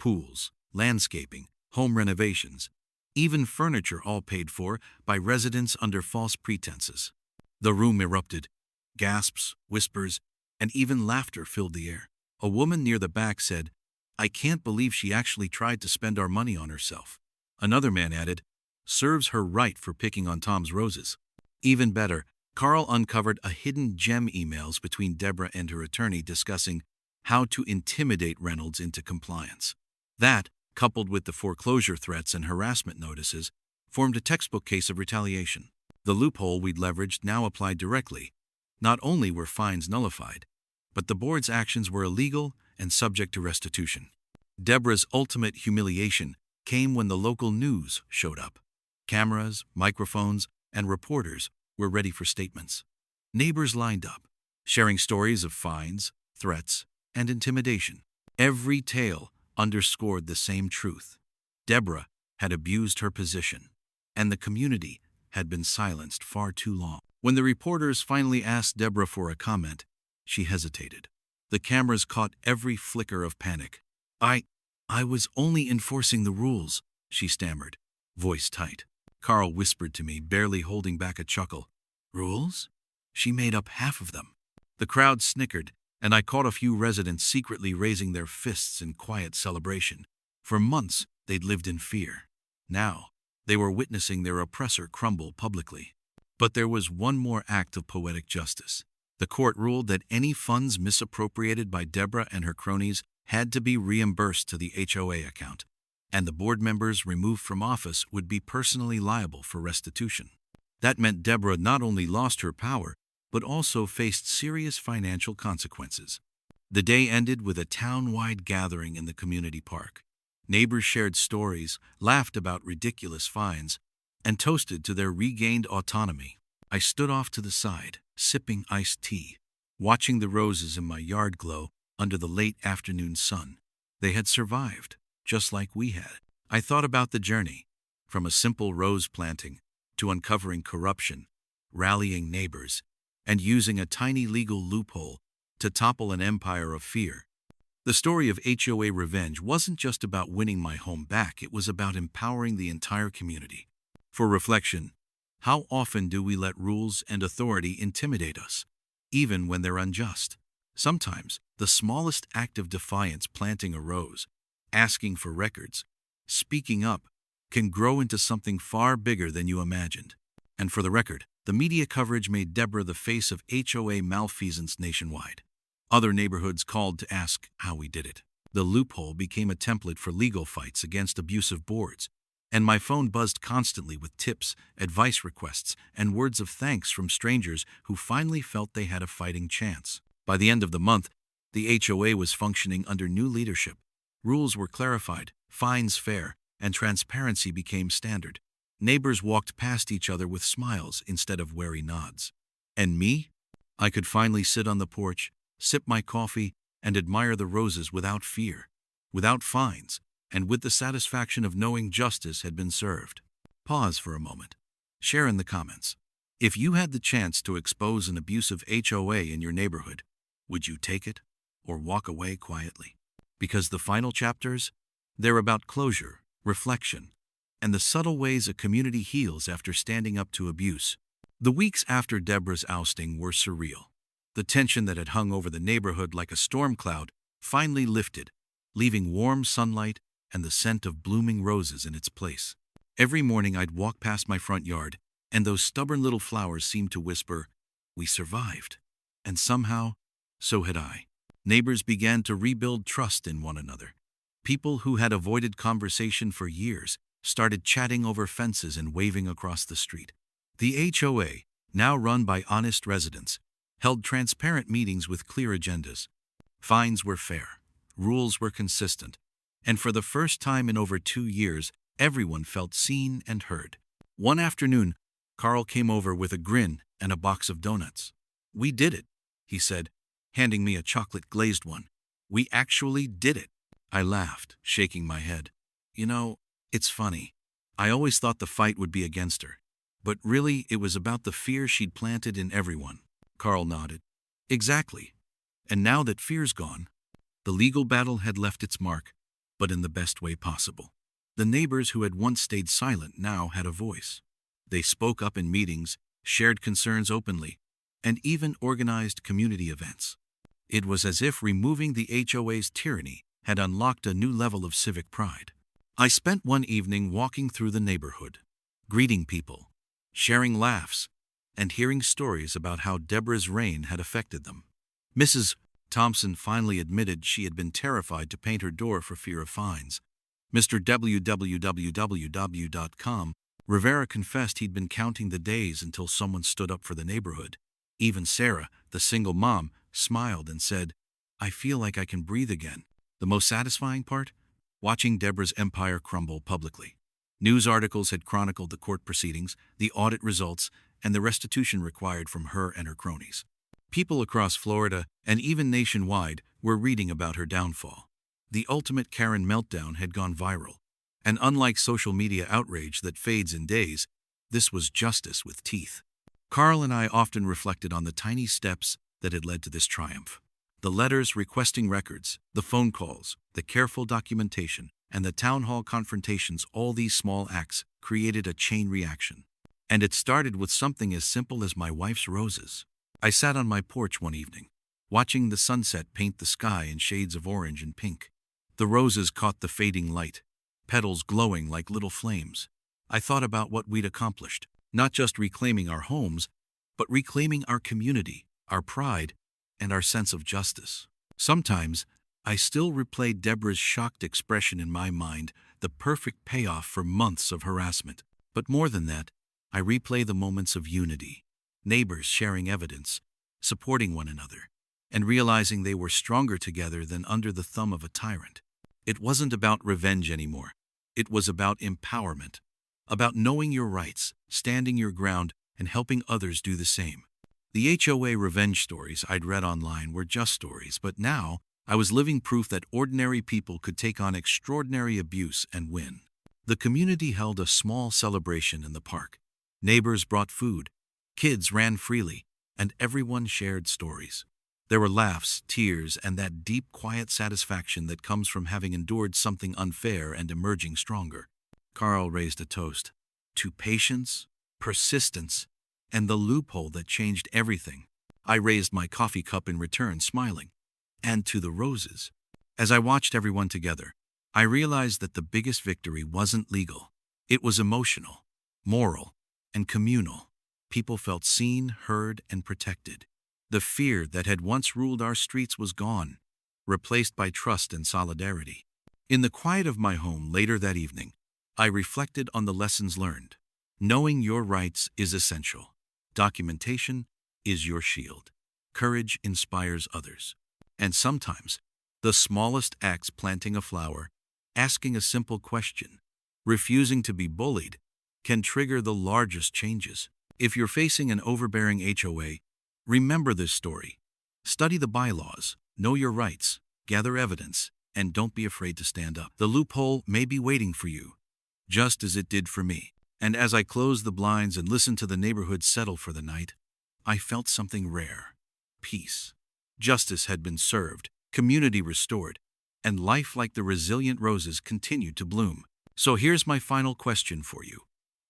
Pools, landscaping, home renovations, even furniture all paid for by residents under false pretenses. The room erupted. Gasps, whispers, and even laughter filled the air. A woman near the back said, "I can't believe she actually tried to spend our money on herself." Another man added, "Serves her right for picking on Tom's roses." Even better, Carl uncovered a hidden gem emails between Deborah and her attorney discussing how to intimidate Reynolds into compliance. That, coupled with the foreclosure threats and harassment notices, formed a textbook case of retaliation. The loophole we'd leveraged now applied directly. Not only were fines nullified, but the board's actions were illegal and subject to restitution. Deborah's ultimate humiliation came when the local news showed up. Cameras, microphones, and reporters were ready for statements. Neighbors lined up, sharing stories of fines, threats, and intimidation. Every tale underscored the same truth. Deborah had abused her position, and the community had been silenced far too long. When the reporters finally asked Deborah for a comment, she hesitated. The cameras caught every flicker of panic. I was only enforcing the rules," she stammered, voice tight. Carl whispered to me, barely holding back a chuckle. "Rules? She made up half of them." The crowd snickered, and I caught a few residents secretly raising their fists in quiet celebration. For months, they'd lived in fear. Now, they were witnessing their oppressor crumble publicly. But there was one more act of poetic justice. The court ruled that any funds misappropriated by Deborah and her cronies had to be reimbursed to the HOA account, and the board members removed from office would be personally liable for restitution. That meant Deborah not only lost her power, but also faced serious financial consequences. The day ended with a town-wide gathering in the community park. Neighbors shared stories, laughed about ridiculous fines, and toasted to their regained autonomy. I stood off to the side, sipping iced tea, watching the roses in my yard glow under the late afternoon sun. They had survived, just like we had. I thought about the journey, from a simple rose planting to uncovering corruption, rallying neighbors, and using a tiny legal loophole to topple an empire of fear. The story of HOA revenge wasn't just about winning my home back, it was about empowering the entire community. For reflection, how often do we let rules and authority intimidate us, even when they're unjust? Sometimes, the smallest act of defiance, planting a rose, asking for records, speaking up, can grow into something far bigger than you imagined. And for the record, the media coverage made Deborah the face of HOA malfeasance nationwide. Other neighborhoods called to ask how we did it. The loophole became a template for legal fights against abusive boards, and my phone buzzed constantly with tips, advice requests, and words of thanks from strangers who finally felt they had a fighting chance. By the end of the month, the HOA was functioning under new leadership. Rules were clarified, fines fair, and transparency became standard. Neighbors walked past each other with smiles instead of wary nods. And me? I could finally sit on the porch, sip my coffee, and admire the roses without fear, without fines, and with the satisfaction of knowing justice had been served. Pause for a moment. Share in the comments. If you had the chance to expose an abusive HOA in your neighborhood, would you take it or walk away quietly? Because the final chapters, they're about closure, reflection, and the subtle ways a community heals after standing up to abuse. The weeks after Deborah's ousting were surreal. The tension that had hung over the neighborhood like a storm cloud finally lifted, leaving warm sunlight and the scent of blooming roses in its place. Every morning I'd walk past my front yard, and those stubborn little flowers seemed to whisper, "We survived." And somehow, so had I. Neighbors began to rebuild trust in one another. People who had avoided conversation for years started chatting over fences and waving across the street. The HOA, now run by honest residents, held transparent meetings with clear agendas. Fines were fair, rules were consistent, and for the first time in over 2 years, everyone felt seen and heard. One afternoon, Carl came over with a grin and a box of donuts. "We did it," he said, handing me a chocolate-glazed one. "We actually did it." I laughed, shaking my head. "You know, it's funny. I always thought the fight would be against her. But really, it was about the fear she'd planted in everyone." Carl nodded. "Exactly. And now that fear's gone, the legal battle had left its mark, but in the best way possible. The neighbors who had once stayed silent now had a voice. They spoke up in meetings, shared concerns openly, and even organized community events. It was as if removing the HOA's tyranny had unlocked a new level of civic pride. I spent one evening walking through the neighborhood, greeting people, sharing laughs, and hearing stories about how Deborah's reign had affected them. Mrs. Thompson finally admitted she had been terrified to paint her door for fear of fines. Mr. www.com Rivera confessed he'd been counting the days until someone stood up for the neighborhood. Even Sarah, the single mom, smiled and said, "I feel like I can breathe again." The most satisfying part? Watching Deborah's empire crumble publicly. News articles had chronicled the court proceedings, the audit results, and the restitution required from her and her cronies. People across Florida, and even nationwide, were reading about her downfall. The ultimate Karen meltdown had gone viral. And unlike social media outrage that fades in days, this was justice with teeth. Carl and I often reflected on the tiny steps that had led to this triumph. The letters requesting records, the phone calls, the careful documentation, and the town hall confrontations, all these small acts created a chain reaction. And it started with something as simple as my wife's roses. I sat on my porch one evening, watching the sunset paint the sky in shades of orange and pink. The roses caught the fading light, petals glowing like little flames. I thought about what we'd accomplished, not just reclaiming our homes, but reclaiming our community, our pride, and our sense of justice. Sometimes, I still replay Deborah's shocked expression in my mind, the perfect payoff for months of harassment. But more than that, I replay the moments of unity, neighbors sharing evidence, supporting one another, and realizing they were stronger together than under the thumb of a tyrant. It wasn't about revenge anymore. It was about empowerment, about knowing your rights, standing your ground, and helping others do the same. The HOA revenge stories I'd read online were just stories, but now I was living proof that ordinary people could take on extraordinary abuse and win. The community held a small celebration in the park. Neighbors brought food, kids ran freely, and everyone shared stories. There were laughs, tears, and that deep, quiet satisfaction that comes from having endured something unfair and emerging stronger. Carl raised a toast to patience, persistence, and the loophole that changed everything. I raised my coffee cup in return, smiling. And to the roses. As I watched everyone together, I realized that the biggest victory wasn't legal. It was emotional, moral, and communal. People felt seen, heard, and protected. The fear that had once ruled our streets was gone, replaced by trust and solidarity. In the quiet of my home later that evening, I reflected on the lessons learned. Knowing your rights is essential. Documentation is your shield. Courage inspires others. And sometimes, the smallest acts, planting a flower, asking a simple question, refusing to be bullied, can trigger the largest changes. If you're facing an overbearing HOA, remember this story. Study the bylaws, know your rights, gather evidence, and don't be afraid to stand up. The loophole may be waiting for you, just as it did for me. And as I closed the blinds and listened to the neighborhood settle for the night, I felt something rare. Peace. Justice had been served, community restored, and life, like the resilient roses, continued to bloom. So here's my final question for you.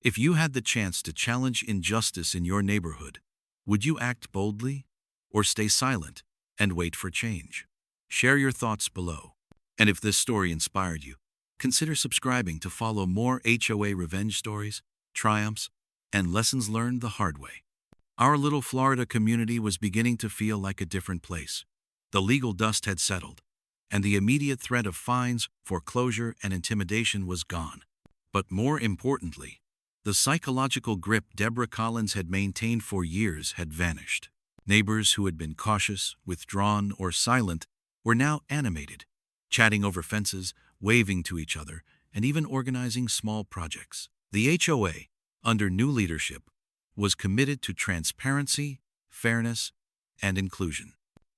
If you had the chance to challenge injustice in your neighborhood, would you act boldly or stay silent and wait for change? Share your thoughts below. And if this story inspired you, consider subscribing to follow more HOA revenge stories, triumphs, and lessons learned the hard way. Our little Florida community was beginning to feel like a different place. The legal dust had settled, and the immediate threat of fines, foreclosure, and intimidation was gone. But more importantly, the psychological grip Deborah Collins had maintained for years had vanished. Neighbors who had been cautious, withdrawn, or silent were now animated, chatting over fences, waving to each other, and even organizing small projects. The HOA, under new leadership, was committed to transparency, fairness, and inclusion.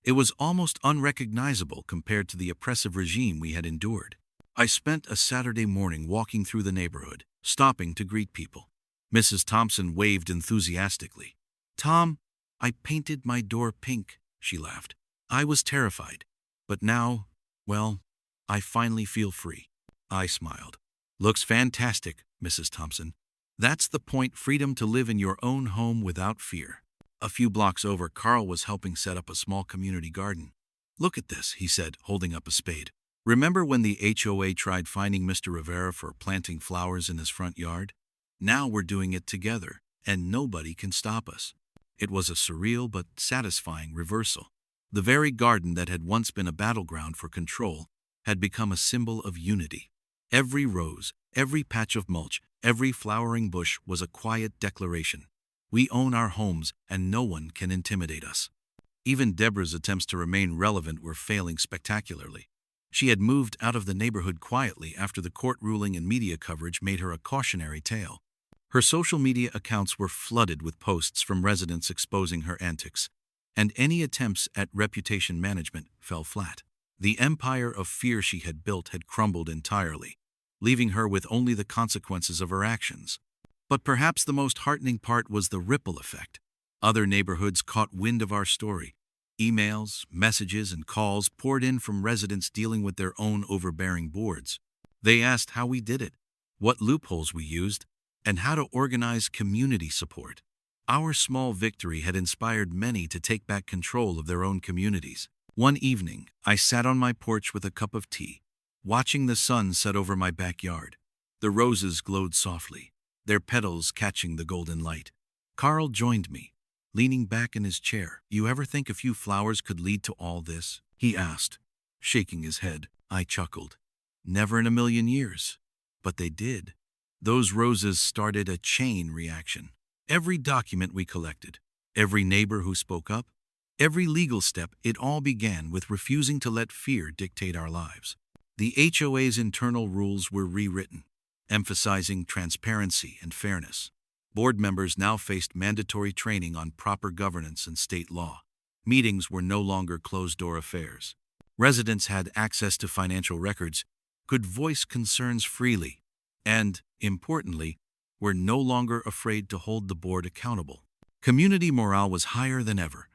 It was almost unrecognizable compared to the oppressive regime we had endured. I spent a Saturday morning walking through the neighborhood, stopping to greet people. Mrs. Thompson waved enthusiastically. "Tom, I painted my door pink," she laughed. I was terrified, but now, well, I finally feel free. I smiled. "Looks fantastic, Mrs. Thompson. That's the point, freedom to live in your own home without fear." A few blocks over, Carl was helping set up a small community garden. "Look at this," he said, holding up a spade. "Remember when the HOA tried fining Mr. Rivera for planting flowers in his front yard? Now we're doing it together, and nobody can stop us." It was a surreal but satisfying reversal. The very garden that had once been a battleground for control had become a symbol of unity. Every rose, every patch of mulch, every flowering bush was a quiet declaration. We own our homes, and no one can intimidate us. Even Deborah's attempts to remain relevant were failing spectacularly. She had moved out of the neighborhood quietly after the court ruling, and media coverage made her a cautionary tale. Her social media accounts were flooded with posts from residents exposing her antics, and any attempts at reputation management fell flat. The empire of fear she had built had crumbled entirely, leaving her with only the consequences of her actions. But perhaps the most heartening part was the ripple effect. Other neighborhoods caught wind of our story. Emails, messages, and calls poured in from residents dealing with their own overbearing boards. They asked how we did it, what loopholes we used, and how to organize community support. Our small victory had inspired many to take back control of their own communities. One evening, I sat on my porch with a cup of tea, watching the sun set over my backyard. The roses glowed softly, their petals catching the golden light. Carl joined me, leaning back in his chair. "You ever think a few flowers could lead to all this?" he asked, shaking his head. I chuckled. "Never in a million years." But they did. Those roses started a chain reaction. Every document we collected, every neighbor who spoke up, every legal step, it all began with refusing to let fear dictate our lives. The HOA's internal rules were rewritten, emphasizing transparency and fairness. Board members now faced mandatory training on proper governance and state law. Meetings were no longer closed-door affairs. Residents had access to financial records, could voice concerns freely, and, importantly, were no longer afraid to hold the board accountable. Community morale was higher than ever.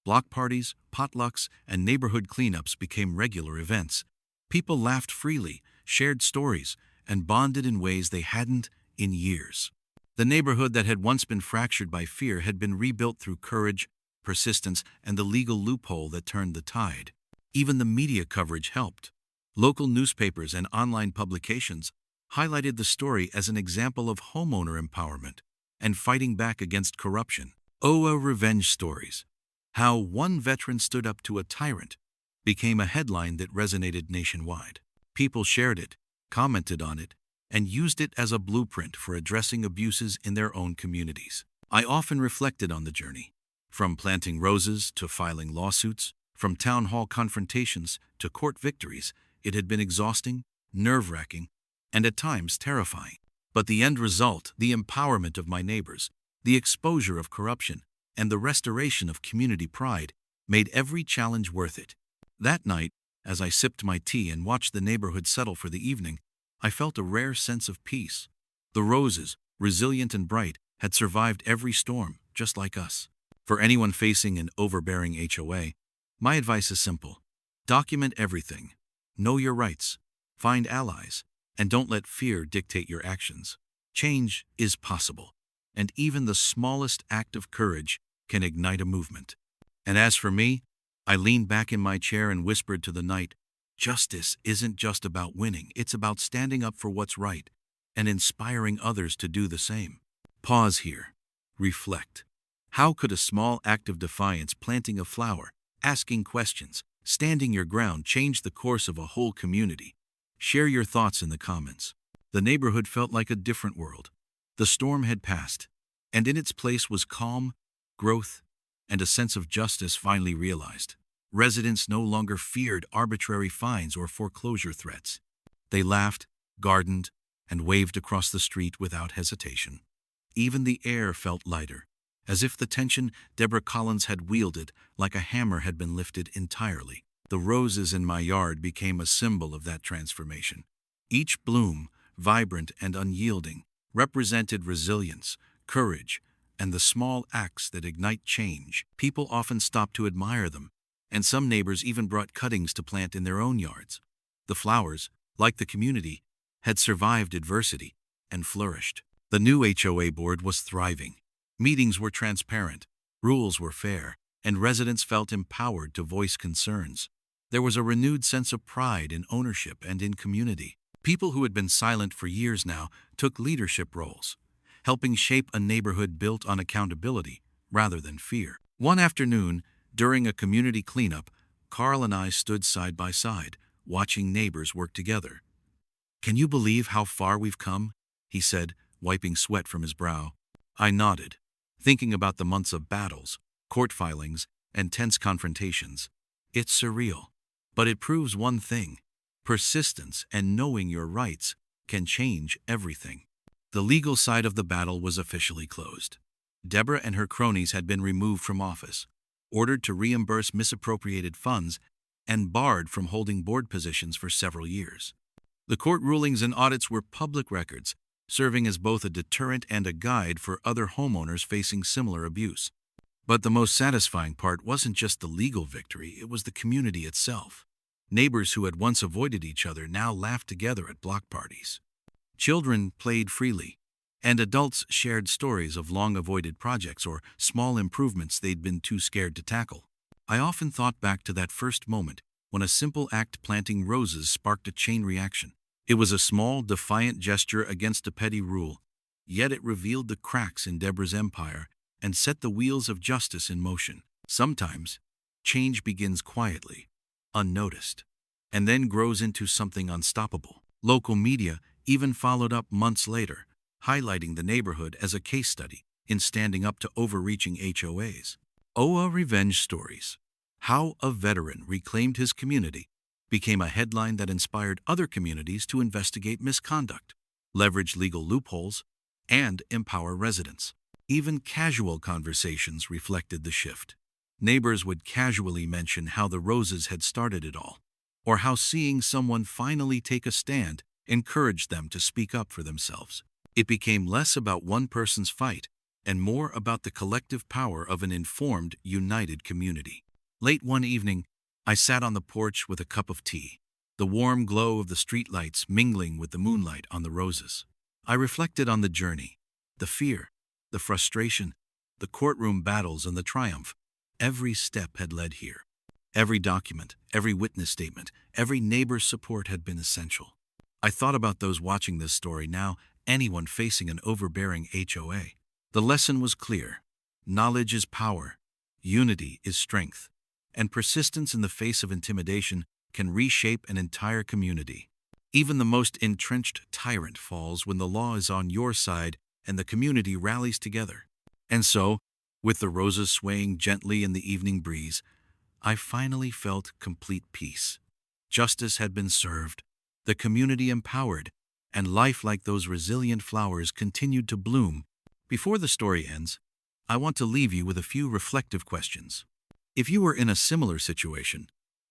Block parties, potlucks, and neighborhood cleanups became regular events. People laughed freely, shared stories, and bonded in ways they hadn't in years. The neighborhood that had once been fractured by fear had been rebuilt through courage, persistence, and the legal loophole that turned the tide. Even the media coverage helped. Local newspapers and online publications highlighted the story as an example of homeowner empowerment and fighting back against corruption. HOA revenge stories. How one veteran stood up to a tyrant became a headline that resonated nationwide. People shared it, commented on it, and used it as a blueprint for addressing abuses in their own communities. I often reflected on the journey. From planting roses to filing lawsuits, from town hall confrontations to court victories, it had been exhausting, nerve-wracking, and at times terrifying. But the end result, the empowerment of my neighbors, the exposure of corruption, and the restoration of community pride, made every challenge worth it. That night, as I sipped my tea and watched the neighborhood settle for the evening, I felt a rare sense of peace. The roses, resilient and bright, had survived every storm, just like us. For anyone facing an overbearing HOA, my advice is simple. Document everything. Know your rights. Find allies. And don't let fear dictate your actions. Change is possible, and even the smallest act of courage can ignite a movement. And as for me, I leaned back in my chair and whispered to the night, justice isn't just about winning, it's about standing up for what's right and inspiring others to do the same. Pause here. Reflect. How could a small act of defiance, planting a flower, asking questions, standing your ground, change the course of a whole community? Share your thoughts in the comments. The neighborhood felt like a different world. The storm had passed, and in its place was calm, growth, and a sense of justice finally realized. Residents no longer feared arbitrary fines or foreclosure threats. They laughed, gardened, and waved across the street without hesitation. Even the air felt lighter, as if the tension Deborah Collins had wielded like a hammer had been lifted entirely. The roses in my yard became a symbol of that transformation. Each bloom, vibrant and unyielding, represented resilience, courage, and the small acts that ignite change. People often stopped to admire them, and some neighbors even brought cuttings to plant in their own yards. The flowers, like the community, had survived adversity and flourished. The new HOA board was thriving. Meetings were transparent, rules were fair, and residents felt empowered to voice concerns. There was a renewed sense of pride in ownership and in community. People who had been silent for years now took leadership roles, helping shape a neighborhood built on accountability rather than fear. One afternoon, during a community cleanup, Carl and I stood side by side, watching neighbors work together. "Can you believe how far we've come?" he said, wiping sweat from his brow. I nodded, thinking about the months of battles, court filings, and tense confrontations. It's surreal. But it proves one thing: persistence and knowing your rights can change everything. The legal side of the battle was officially closed. Deborah and her cronies had been removed from office, ordered to reimburse misappropriated funds, and barred from holding board positions for several years. The court rulings and audits were public records, serving as both a deterrent and a guide for other homeowners facing similar abuse. But the most satisfying part wasn't just the legal victory, it was the community itself. Neighbors who had once avoided each other now laughed together at block parties. Children played freely, and adults shared stories of long-avoided projects or small improvements they'd been too scared to tackle. I often thought back to that first moment when a simple act, planting roses, sparked a chain reaction. It was a small, defiant gesture against a petty rule, yet it revealed the cracks in Deborah's empire and set the wheels of justice in motion. Sometimes, change begins quietly, unnoticed, and then grows into something unstoppable. Local media even followed up months later, highlighting the neighborhood as a case study in standing up to overreaching HOAs. HOA revenge stories. How a veteran reclaimed his community became a headline that inspired other communities to investigate misconduct, leverage legal loopholes, and empower residents. Even casual conversations reflected the shift. Neighbors would casually mention how the roses had started it all, or how seeing someone finally take a stand encouraged them to speak up for themselves. It became less about one person's fight and more about the collective power of an informed, united community. Late one evening, I sat on the porch with a cup of tea, the warm glow of the streetlights mingling with the moonlight on the roses. I reflected on the journey, the fear, the frustration, the courtroom battles, and the triumph. Every step had led here. Every document, every witness statement, every neighbor's support had been essential. I thought about those watching this story now, anyone facing an overbearing HOA. The lesson was clear. Knowledge is power, unity is strength, and persistence in the face of intimidation can reshape an entire community. Even the most entrenched tyrant falls when the law is on your side and the community rallies together. And so, with the roses swaying gently in the evening breeze, I finally felt complete peace. Justice had been served, the community empowered, and life like those resilient flowers continued to bloom. Before the story ends, I want to leave you with a few reflective questions. If you were in a similar situation,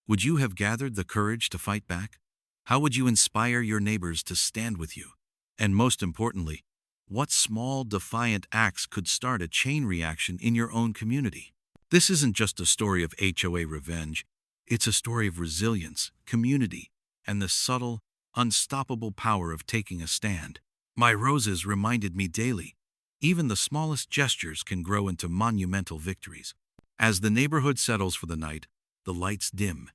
would you have gathered the courage to fight back? How would you inspire your neighbors to stand with you? And most importantly, what small, defiant acts could start a chain reaction in your own community? This isn't just a story of HOA revenge, it's a story of resilience, community, and the subtle, unstoppable power of taking a stand. My roses reminded me daily, even the smallest gestures can grow into monumental victories. As the neighborhood settles for the night, the lights dim,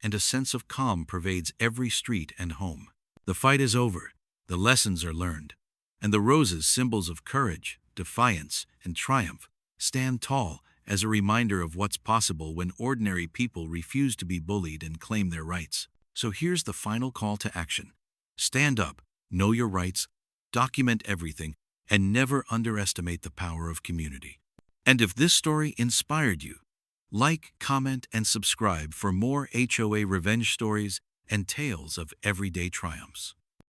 and a sense of calm pervades every street and home. The fight is over, the lessons are learned, and the roses, symbols of courage, defiance, and triumph, stand tall as a reminder of what's possible when ordinary people refuse to be bullied and claim their rights. So here's the final call to action. Stand up, know your rights, document everything, and never underestimate the power of community. And if this story inspired you, like, comment, and subscribe for more HOA revenge stories and tales of everyday triumphs.